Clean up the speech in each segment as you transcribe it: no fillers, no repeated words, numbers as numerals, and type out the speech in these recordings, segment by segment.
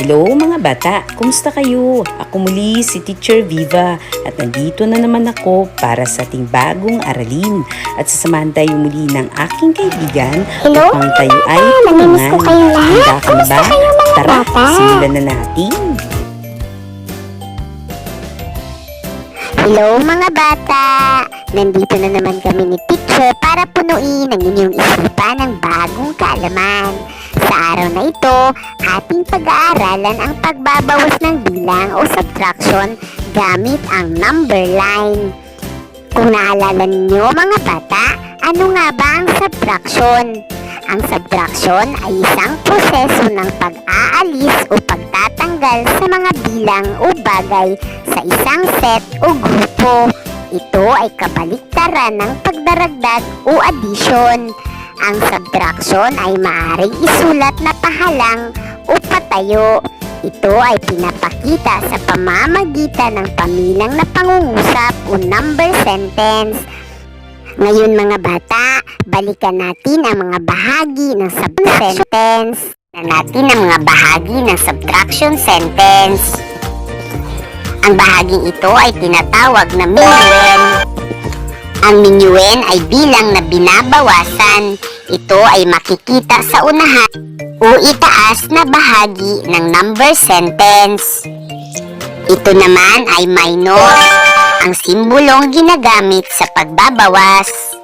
Hello mga bata! Kumusta kayo? Ako muli si Teacher Viva at nandito na naman ako para sa ating bagong aralin at sasamahan tayo muli ng aking kaibigan Hello upang tayo mga ay bata! Namimiss ko kayong lahat. Handa ka na Kumusta ba? kayo mga Tara, bata? simulan na natin! Hello mga bata! Nandito na naman kami ni Teacher para punuin ang inyong isipan ng bagong kaalaman. Sa araw na ito, ating pag-aaralan ang pagbabawas ng bilang o subtraction gamit ang number line. Kung naalala ninyo mga bata, ano nga ba ang subtraction? Ang subtraction ay isang proseso ng pag-aalis o pagtatanggal sa mga bilang o bagay sa isang set o grupo. Ito ay kabaliktaran ng pagdaragdag o addition. Ang subtraction ay maaaring isulat na pahalang o patayo. Ito ay pinapakita sa pamamagitan ng pamilang na pangungusap o number sentence. Ngayon mga bata, balikan natin ang mga bahagi ng subtraction sentence. Natin ang mga bahagi ng subtraction sentence. Ang bahaging ito ay tinatawag na minuend. Ang minuend ay bilang na binabawasan. Ito ay makikita sa unahan o itaas na bahagi ng number sentence. Ito naman ay minus, ang simbolong ginagamit sa pagbabawas.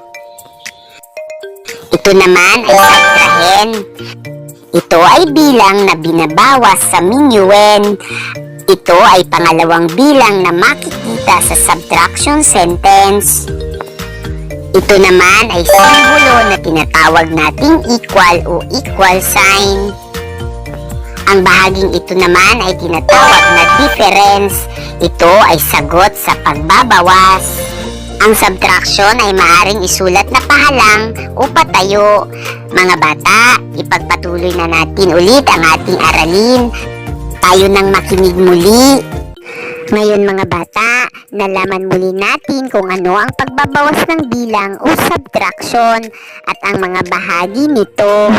Ito naman ay subtrahen. Ito ay bilang na binabawas sa minuend. Ito ay pangalawang bilang na makikita sa subtraction sentence. Ito naman ay simbolo na tinatawag nating equal o equal sign. Ang bahaging ito naman ay tinatawag na difference. Ito ay sagot sa pagbabawas. Ang subtraction ay maaaring isulat na pahalang o patayo. Mga bata, ipagpatuloy na natin ulit ang ating aralin. Tayo nang makinig muli. Ngayon mga bata, nalaman muli natin kung ano ang pagbabawas ng bilang o subtraction at ang mga bahagi nito.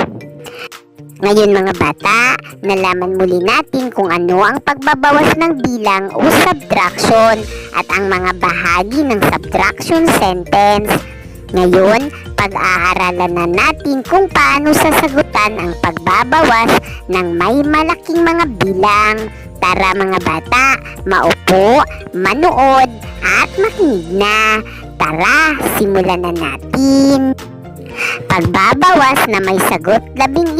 Ngayon mga bata, nalaman muli natin kung ano ang pagbabawas ng bilang o subtraction at ang mga bahagi ng subtraction sentence. Ngayon, pag-aaralan na natin kung paano sasagutan ang pagbabawas ng may malaking mga bilang. Tara mga bata, maupo, manood, at makinig na. Tara, simulan na natin. Pagbabawas na may sagot 11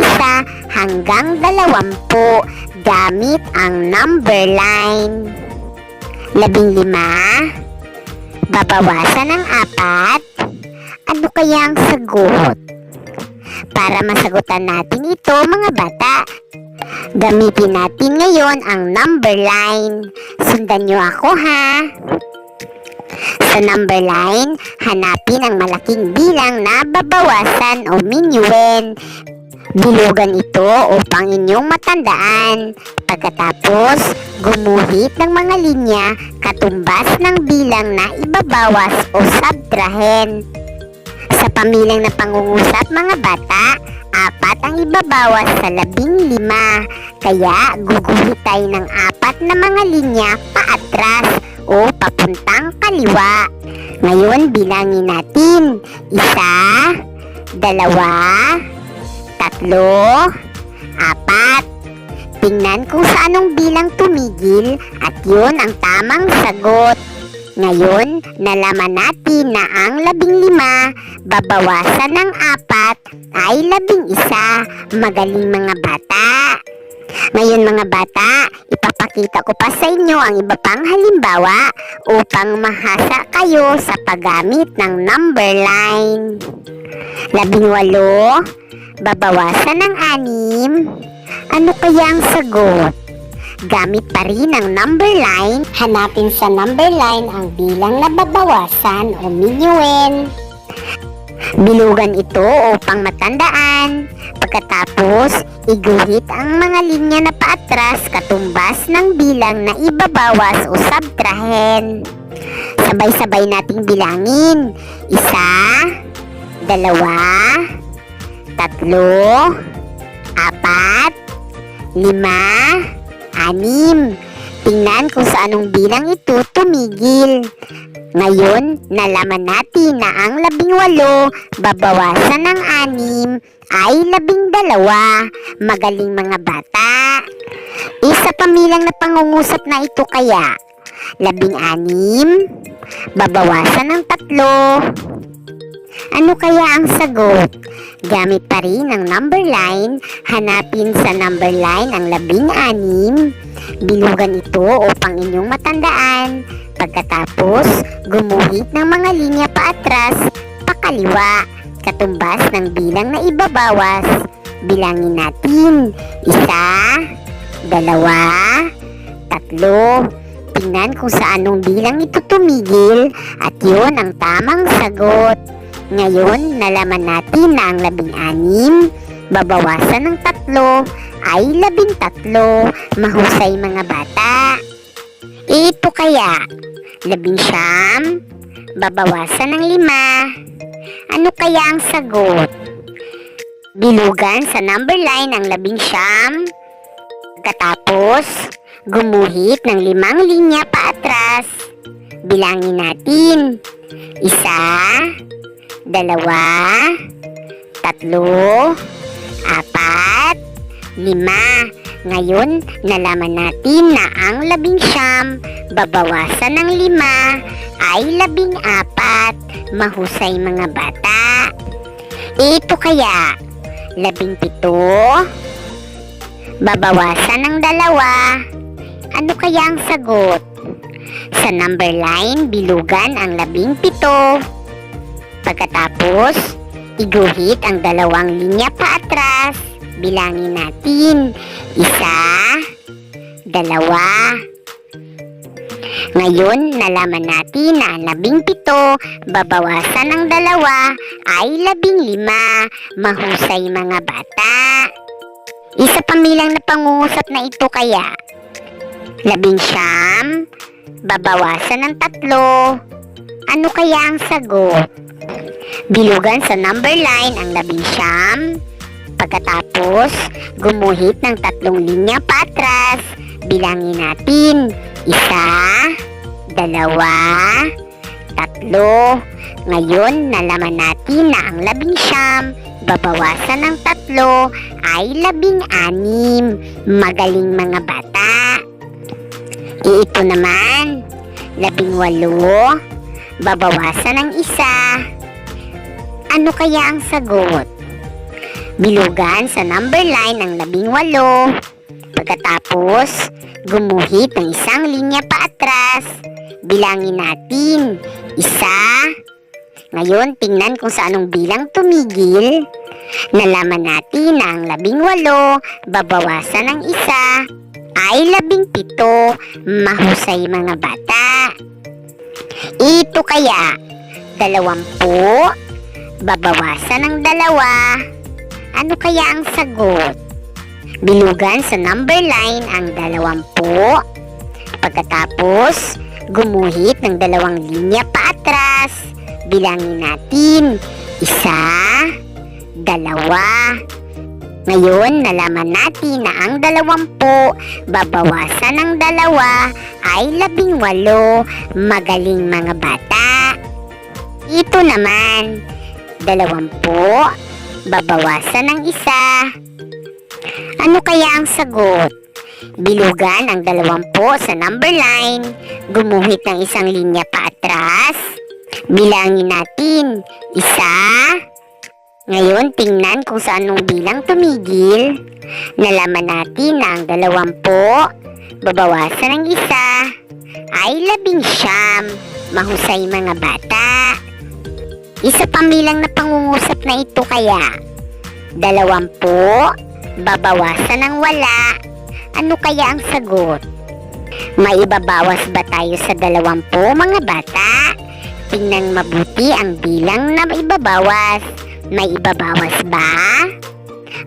hanggang 20 gamit ang number line. 15, babawasan ng 4. Ano kaya ang sagot? Para masagutan natin ito mga bata, gamitin natin ngayon ang number line. Sundan nyo ako ha. Sa number line, hanapin ang malaking bilang na babawasan o minuend. Bilugan ito upang inyong matandaan. Pagkatapos, gumuhit ng mga linya katumbas ng bilang na ibabawas o subtrahen. Sa pamilang na pangungusap mga bata, 4 ang ibabawas sa 15. Kaya guguhit tayo ng 4 na mga linya paatras o papuntang kaliwa. Ngayon bilangin natin. 1, 2, 3, 4. Tingnan kung sa anong bilang tumigil at yun ang tamang sagot. Ngayon, nalaman natin na ang 15 babawasan ng 4 ay 11. Magaling mga bata. Ngayon mga bata, ipapakita ko pa sa inyo ang iba pang halimbawa upang mahasa kayo sa paggamit ng number line. 18, babawasan ng 6. Ano kaya ang sagot? Gamit pa rin ang number line, hanapin sa number line ang bilang na babawasan o minuend. Bilugan ito upang matandaan. Pagkatapos, iguhit ang mga linya na paatras katumbas ng bilang na ibabawas o subtrahen. Sabay-sabay nating bilangin. 1, 2, 3, 4, 5, 6. Tingnan kung sa anong bilang ito tumigil. Ngayon, nalaman natin na ang 18 babawasan ng 6 ay 12. Magaling mga bata. Isa pamilang na pangungusap na ito kaya. 16 babawasan ng 3. Ano kaya ang sagot? Gamit pa rin ang number line, hanapin sa number line ang 16. Bilugan ito upang inyong matandaan. Pagkatapos, gumuhit ng mga linya paatras, pakaliwa, katumbas ng bilang na ibabawas. Bilangin natin. 1, 2, 3. Tingnan kung sa anong bilang ito tumigil at yun ang tamang sagot. Ngayon, nalaman natin na ang 16 babawasan ng 3 ay 13. Mahusay mga bata. Ito kaya, 19 babawasan ng 5. Ano kaya ang sagot? Bilugan sa number line ang 19. Pagkatapos, gumuhit ng 5 linya paatras. Bilangin natin. 1, 2, 3, 4, 5. Ngayon, nalaman natin na ang 19 babawasan ng 5 ay 14. Mahusay mga bata. Ito kaya, 17 babawasan ng 2. Ano kaya ang sagot? Sa number line, bilugan ang 17. Pagkatapos, iguhit ang 2 linya paatras. Bilangin natin. 1, 2. Ngayon, nalaman natin na ang 17 babawasan ng 2 ay 15. Mahusay mga bata. Isa pamilang na pangungusap na ito kaya. 19 babawasan ng 3. Ano kaya ang sagot? Bilugan sa number line ang 19. Pagkatapos, gumuhit ng 3 linya paatras. Bilangin natin. 1, 2, 3. Ngayon, nalaman natin na ang 19 babawasan ng 3 ay 16. Magaling mga bata. Ito naman, 18 babawasan ng 1. Ano kaya ang sagot? Bilugan sa number line ang 18. Pagkatapos, gumuhit ng 1 linya paatras. Bilangin natin. 1. Ngayon, tingnan kung sa anong bilang tumigil. Nalaman natin na ang 18 babawasan ng 1 ay 17. Mahusay mga bata. Ito kaya, 20 babawasan ng 2. Ano kaya ang sagot? Bilugan sa number line ang 20. Pagkatapos, gumuhit ng 2 linya paatras. Bilangin natin. 1, 2. Ngayon, nalaman natin na ang 20 babawasan ng 2 ay 18. Magaling mga bata. Ito naman, 20 babawasan ng 1. Ano kaya ang sagot? Bilugan ang 20 sa number line. Gumuhit ng 1 linya paatras. Bilangin natin. 1. Ngayon, tingnan kung sa anong bilang tumigil. Nalaman natin na ang 20 babawasan ng 1 ay 19. Mahusay mga bata. Isa pamilang na pangungusap na ito kaya. 20 babawasan ng 8. Ano kaya ang sagot? Maibabawas ba tayo sa 20 mga bata? Tingnan mabuti ang bilang na maibabawas. May ibabawas ba?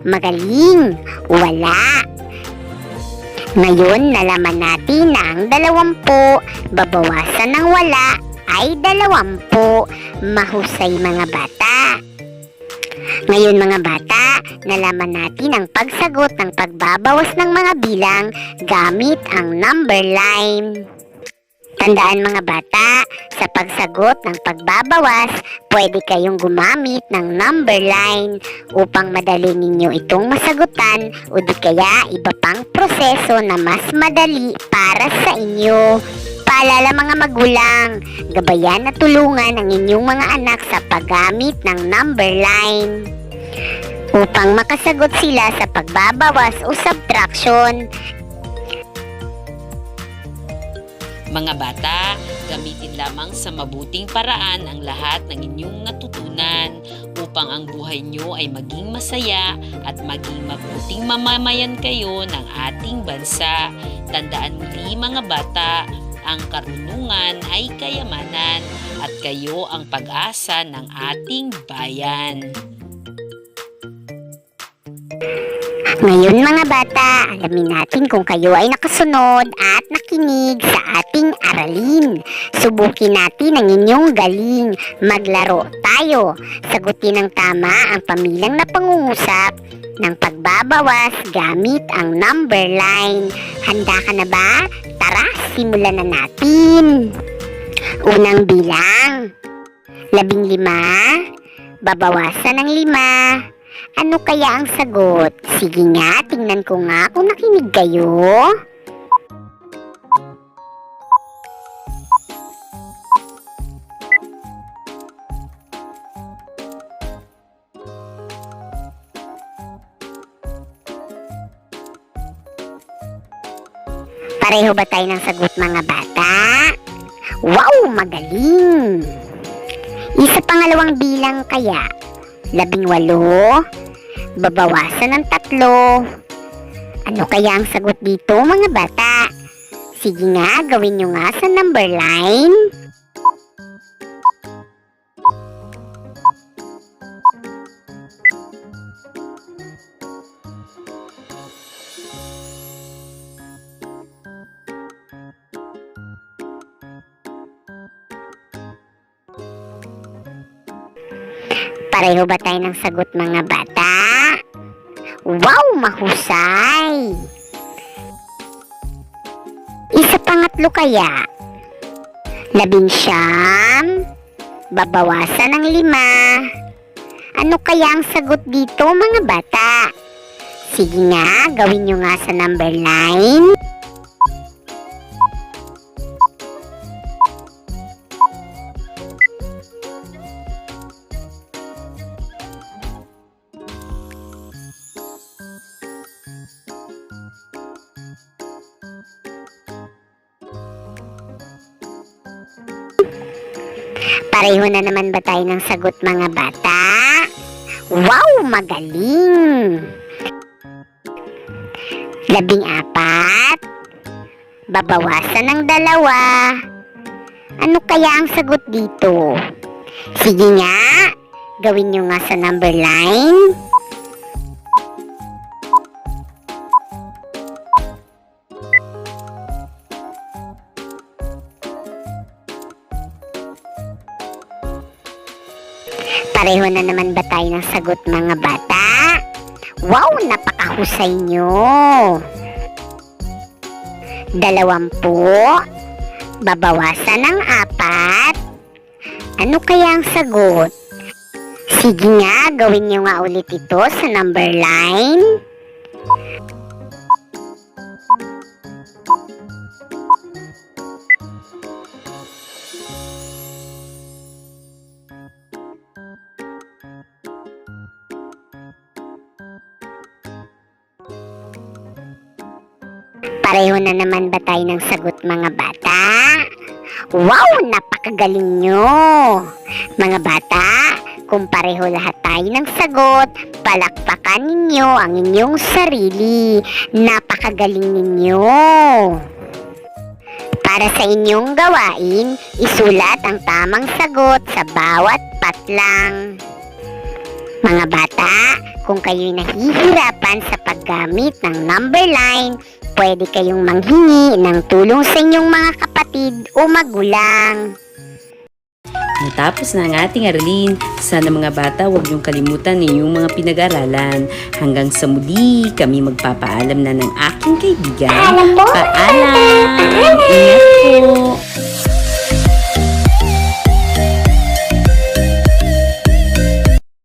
Magaling! Wala! Ngayon, nalaman natin na ang 20 babawasan ng 8 ay 20. Mahusay mga bata. Ngayon mga bata, nalaman natin ang pagsagot ng pagbabawas ng mga bilang gamit ang number line. Tandaan mga bata, sa pagsagot ng pagbabawas, pwede kayong gumamit ng number line upang madali ninyo itong masagutan o di kaya iba pang proseso na mas madali para sa inyo. Paalala mga magulang, gabayan at tulungan ang inyong mga anak sa paggamit ng number line upang makasagot sila sa pagbabawas o subtraction. Mga bata, gamitin lamang sa mabuting paraan ang lahat ng inyong natutunan upang ang buhay nyo ay maging masaya at maging mabuting mamamayan kayo ng ating bansa. Tandaan muli mga bata, ang karunungan ay kayamanan at kayo ang pag-asa ng ating bayan. Ngayon mga bata, alamin natin kung kayo ay nakasunod at nakinig sa ating aralin. Subukin natin ang inyong galing. Maglaro tayo. Sagutin ng tama ang pamilyang na pangungusap ng pagbabawas gamit ang number line. Handa ka na ba? Tara, simulan na natin. Unang bilang, 15. Babawasan ng 5. Ano kaya ang sagot? Sige nga, tingnan ko nga kung nakinig kayo. Pareho ba tayo ng sagot mga bata? Wow, magaling! Isa pangalawang bilang kaya? 18, babawasan ng 3. Ano kaya ang sagot dito mga bata? Sige nga, gawin nyo nga sa number line. Pareho ba tayo ng sagot mga bata? Wow, mahusay! Isa pangatlo kaya? 19, babawasan ng 5. Ano kaya ang sagot dito mga bata? Sige nga, gawin nyo nga sa number line. Pareho na naman ba tayo ng sagot mga bata? Wow, magaling! 14, babawasan ng 2. Ano kaya ang sagot dito? Sige nga, gawin nyo nga sa number line. Pareho na naman ba tayo ng sagot mga bata? Wow, napakahusay nyo! 20, babawasan ng 4. Ano kaya ang sagot? Sige nga, gawin nyo nga ulit ito sa number line. Pareho na naman ba tayo ng sagot mga bata? Wow, napakagaling nyo! Mga bata, kung pareho lahat tayo ng sagot, palakpakan ninyo ang inyong sarili. Napakagaling ninyo! Para sa inyong gawain, isulat ang tamang sagot sa bawat patlang. Mga bata, kung kayo'y nahihirapan sa paggamit ng number line, pwede kayong manghingi ng tulong sa inyong mga kapatid o magulang. Natapos na ang ating aralin. Sana mga bata, huwag niyong kalimutan ninyong mga pinag-aralan. Hanggang sa muli, kami magpapaalam na ng aking kaibigan. Paalam po. Paalam! Ingat po!